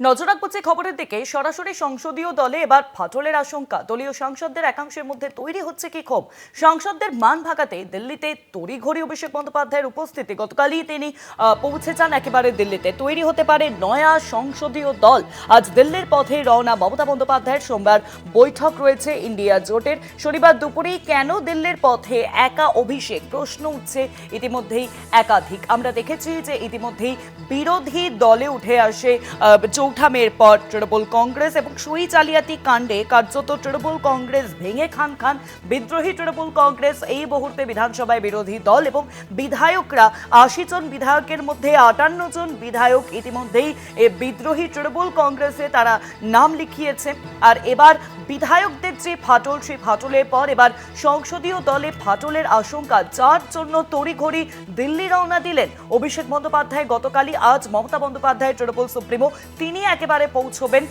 নজর রাখবো যে খবরের দিকে। সরাসরি সংসদীয় দলে এবার ফাটলের আশঙ্কা। দলীয় সাংসদদের একাংশের মধ্যে তৈরি হচ্ছে কি ক্ষোভ। সাংসদদের মান ভাগাতে দিল্লিতে তড়িঘড়ি অভিষেক বন্দ্যোপাধ্যায়ের উপস্থিতি। গতকালই তিনি পৌঁছে যান একেবারে দিল্লিতে। তৈরি হতে পারে নয়া সংসদীয় দল। আজ দিল্লির পথে রওনা মমতা বন্দ্যোপাধ্যায়ের। সোমবার বৈঠক রয়েছে ইন্ডিয়া জোটের। শনিবার দুপুরেই কেন দিল্লির পথে একা অভিষেক, প্রশ্ন উঠছে ইতিমধ্যেই একাধিক। আমরা দেখেছি যে ইতিমধ্যেই বিরোধী দলে উঠে আসে চৌঠা মের পর তৃণমূল কংগ্রেস, এবং সুই জালিয়াতি কাণ্ডে কার্যত তৃণমূল কংগ্রেস ভেঙে খান খান। বিদ্রোহী তৃণমূল কংগ্রেস এই মুহূর্তে বিধানসভায় বিরোধী দল, এবং বিধায়করা ৮০ জন বিধায়কের মধ্যে ৫৮ জন বিধায়ক ইতিমধ্যেই বিদ্রোহী তৃণমূল কংগ্রেসে তারা নাম লিখিয়েছে। আর এবার বিধায়কদের যে ফাটল, সেই ফাটলের পর এবার সংসদীয় দলে ফাটলের আশঙ্কা, যার জন্য তড়িঘড়ি দিল্লি রওনা দিলেন অভিষেক বন্দ্যোপাধ্যায় গতকালই। আজ মমতা বন্দ্যোপাধ্যায় তৃণমূল সুপ্রিমো, তিনি একেবারে পৌঁছবেন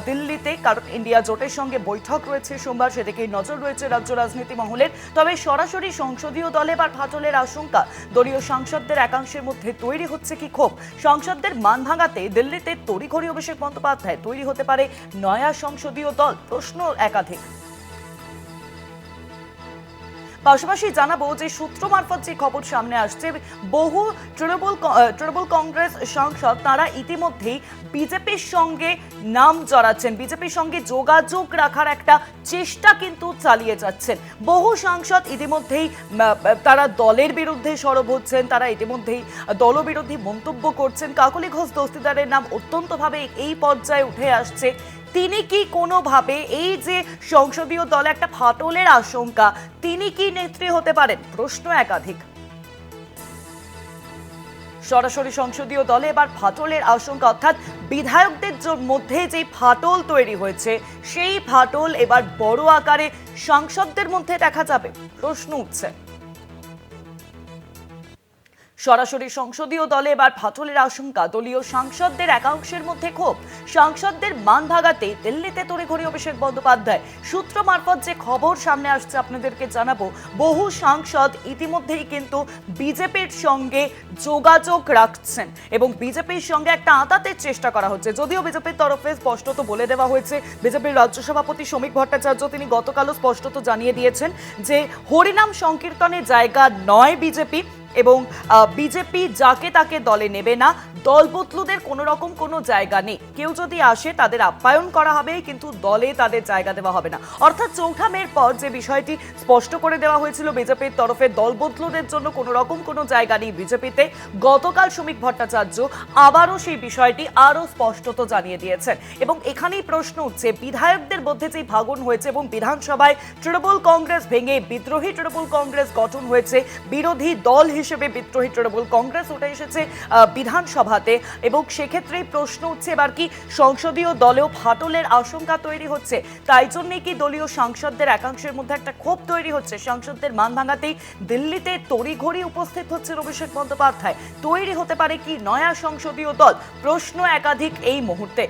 দিল্লিতে, কারণ ইন্ডিয়া জোটের সঙ্গে বৈঠক রয়েছে সোমবার, সেদিকেই নজর রয়েছে রাজ্য রাজনীতি মহলের। তবে সরাসরি সংসদীয় দলে এবার ফাটলের আশঙ্কা। দলীয় সাংসদদের একাংশের মধ্যে তৈরি হচ্ছে কি ক্ষোভ। সাংসদদের মান ভাঙাতে দিল্লিতে তড়িঘড়ি অভিষেক বন্দ্যোপাধ্যায়। তৈরি হতে পারে নয়া সংসদীয় দল, প্রশ্ন একাধিক। পাশাপাশি জানাবো যে সূত্র মারফত যে খবর সামনে আসছে, বহু তৃণমূল কংগ্রেস সাংসদ তারা ইতিমধ্যেই বিজেপির সঙ্গে নাম জড়াচ্ছেন, বিজেপির সঙ্গে যোগাযোগ রাখার একটা চেষ্টা কিন্তু চালিয়ে যাচ্ছেন। বহু সাংসদ ইতিমধ্যেই তারা দলের বিরুদ্ধে সরব হচ্ছেন, তারা ইতিমধ্যেই দলবিরোধী মন্তব্য করছেন। কাকলি ঘোষ দস্তিদারের নাম অত্যন্তভাবে এই পর্যায়ে উঠে আসছে। তিনি কি কোনোভাবে এই যে সংসদীয় দলে একটা ফাটলের আশঙ্কা, তিনি কি নেত্রী হতে পারেন, প্রশ্ন একাধিক। সরাসরি সংসদীয় দলে এবার ফাটলের আশঙ্কা, অর্থাৎ বিধায়কদের মধ্যে যে ফাটল তৈরি হয়েছে, সেই ফাটল এবার বড় আকারে সাংসদদের মধ্যে দেখা যাবে, প্রশ্ন উঠছে। সরাসরি সংসদীয় দলে এবার ফাটলের আশঙ্কা। দলীয় সাংসদদের একাংশের মধ্যে ক্ষোভ। সাংসদদের মান ভাগাতে দিল্লিতে তড়িঘড়ি অভিষেক বন্দ্যোপাধ্যায়। সূত্র মারফত যে খবর সামনে আসছে আপনাদেরকে জানাবো, বহু সাংসদ ইতিমধ্যেই কিন্তু বিজেপির সঙ্গে যোগাযোগ রাখছেন, এবং বিজেপির সঙ্গে একটা আঁতাতের চেষ্টা করা হচ্ছে। যদিও বিজেপির তরফে স্পষ্টত বলে দেওয়া হয়েছে, বিজেপির রাজ্য সভাপতি শ্রমিক ভট্টাচার্য তিনি গতকালও স্পষ্টত জানিয়ে দিয়েছেন যে হরিনাম সংকীর্তনের জায়গা নয় বিজেপি, এবং বিজেপি যাকে তাকে দলে নেবে না। দলবদলুদের কোনো রকম কোনো জায়গা নেই। কেউ যদি আসে তাদের আপ্যায়ন করা হবে, কিন্তু দলে তাদের জায়গা দেওয়া হবে না। অর্থাৎ চৌঠা মের পর যে বিষয়টি স্পষ্ট করে দেওয়া হয়েছিল বিজেপির তরফে, দলবদলুদের জন্য কোনো রকম কোনো জায়গা নেই বিজেপিতে, গতকাল শ্রমিক ভট্টাচার্য আবারও সেই বিষয়টি আরও স্পষ্টত জানিয়ে দিয়েছেন। এবং এখানেই প্রশ্ন উঠছে, বিধায়কদের মধ্যে যে ভাঙন হয়েছে, এবং বিধানসভায় তৃণমূল কংগ্রেস ভেঙে বিদ্রোহী তৃণমূল কংগ্রেস গঠন হয়েছে, বিরোধী দল হিসেবে বিদ্রোহী তৃণমূল কংগ্রেস উঠে এসেছে বিধানসভাতে, এবং সেক্ষেত্রেই প্রশ্ন উঠছে এবার কি সংসদীয় দলেও ফাটলের আশঙ্কা তৈরি হচ্ছে। তাই জন্যই কি দলীয় সাংসদদের একাংশের মধ্যে একটা ক্ষোভ তৈরি হচ্ছে। সাংসদদের মান ভাঙাতেই দিল্লিতে তড়িঘড়ি উপস্থিত হচ্ছেন অভিষেক বন্দ্যোপাধ্যায়। তৈরি হতে পারে কি নয়া সংসদীয় দল, প্রশ্ন একাধিক এই মুহূর্তে।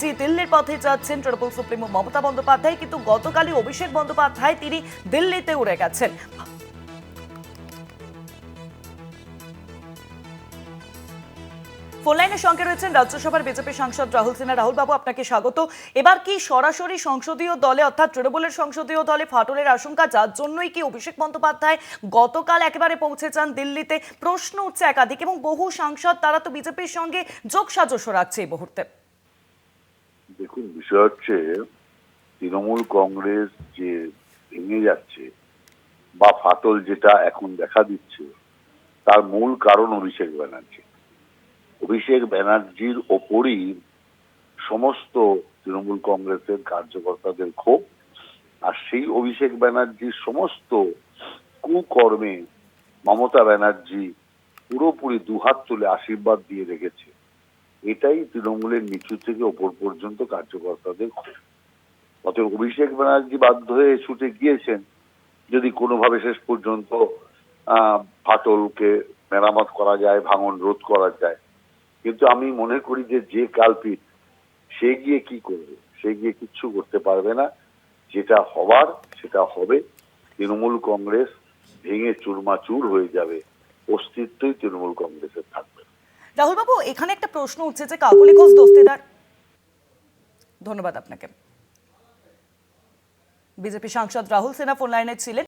যে দিল্লির পথে যাচ্ছেন তৃণমূল সুপ্রিমো মমতা বন্দ্যোপাধ্যায়, কিন্তু গতকালই অভিষেক বন্দ্যোপাধ্যায় তিনি দিল্লিতে উড়ে গেছেন। ফোন লাইনের সঙ্গে রয়েছেন রাজ্যসভার বিজেপি সাংসদ রাহুল সিনহা। রাহুল বাবু, আপনাকে স্বাগত। এবার কি সরাসরি সংসদীয় দলে, অর্থাৎ তৃণমূলের সংসদীয় দলে ফাটলের আশঙ্কা, যার জন্যই কি অভিষেক বন্দ্যোপাধ্যায় গতকাল একেবারে পৌঁছে যান দিল্লিতে, প্রশ্ন উঠছে একাধিক। এবং বহু সাংসদ তারা তো বিজেপির সঙ্গে যোগসাজশ রাখছে এই মুহূর্তে। দেখুন, বিষয় হচ্ছে তৃণমূল কংগ্রেস যে ভেঙে যাচ্ছে বা ফাটল যেটা এখন দেখা দিচ্ছে, তার মূল কারণ অভিষেক ব্যানার্জি। অভিষেক ব্যানার্জির ওপরই সমস্ত তৃণমূল কংগ্রেসের কার্যকর্তাদের ক্ষোভ। আর সেই অভিষেক ব্যানার্জির সমস্ত কুকর্মে মমতা ব্যানার্জি পুরোপুরি দুহাত তুলে আশীর্বাদ দিয়ে রেখেছে। এটাই তৃণমূলের নিচু থেকে ওপর পর্যন্ত কার্যকর্তাদের ক্ষোভ। অতএব অভিষেক ব্যানার্জি বাধ্য হয়ে ছুটে গিয়েছেন যদি কোনোভাবে শেষ পর্যন্ত ফাটলকে মেরামত করা যায়, ভাঙন রোধ করা যায়। কিন্তু আমি মনে করি যে কালপিট, সে গিয়ে কি করবে? সে গিয়ে কিচ্ছু করতে পারবে না। যেটা হবার সেটা হবে। তৃণমূল কংগ্রেস ভেঙে চুরমাচুর হয়ে যাবে, অস্তিত্বই তৃণমূল কংগ্রেসের থাকবে। রাহুল বাবু, এখানে একটা প্রশ্ন উঠছে যে কাকলি ঘোষ দস্তিদার ধন্যবাদ আপনাকে। বিজেপি সাংসদ রাহুল সিনহা ফোন লাইনে ছিলেন।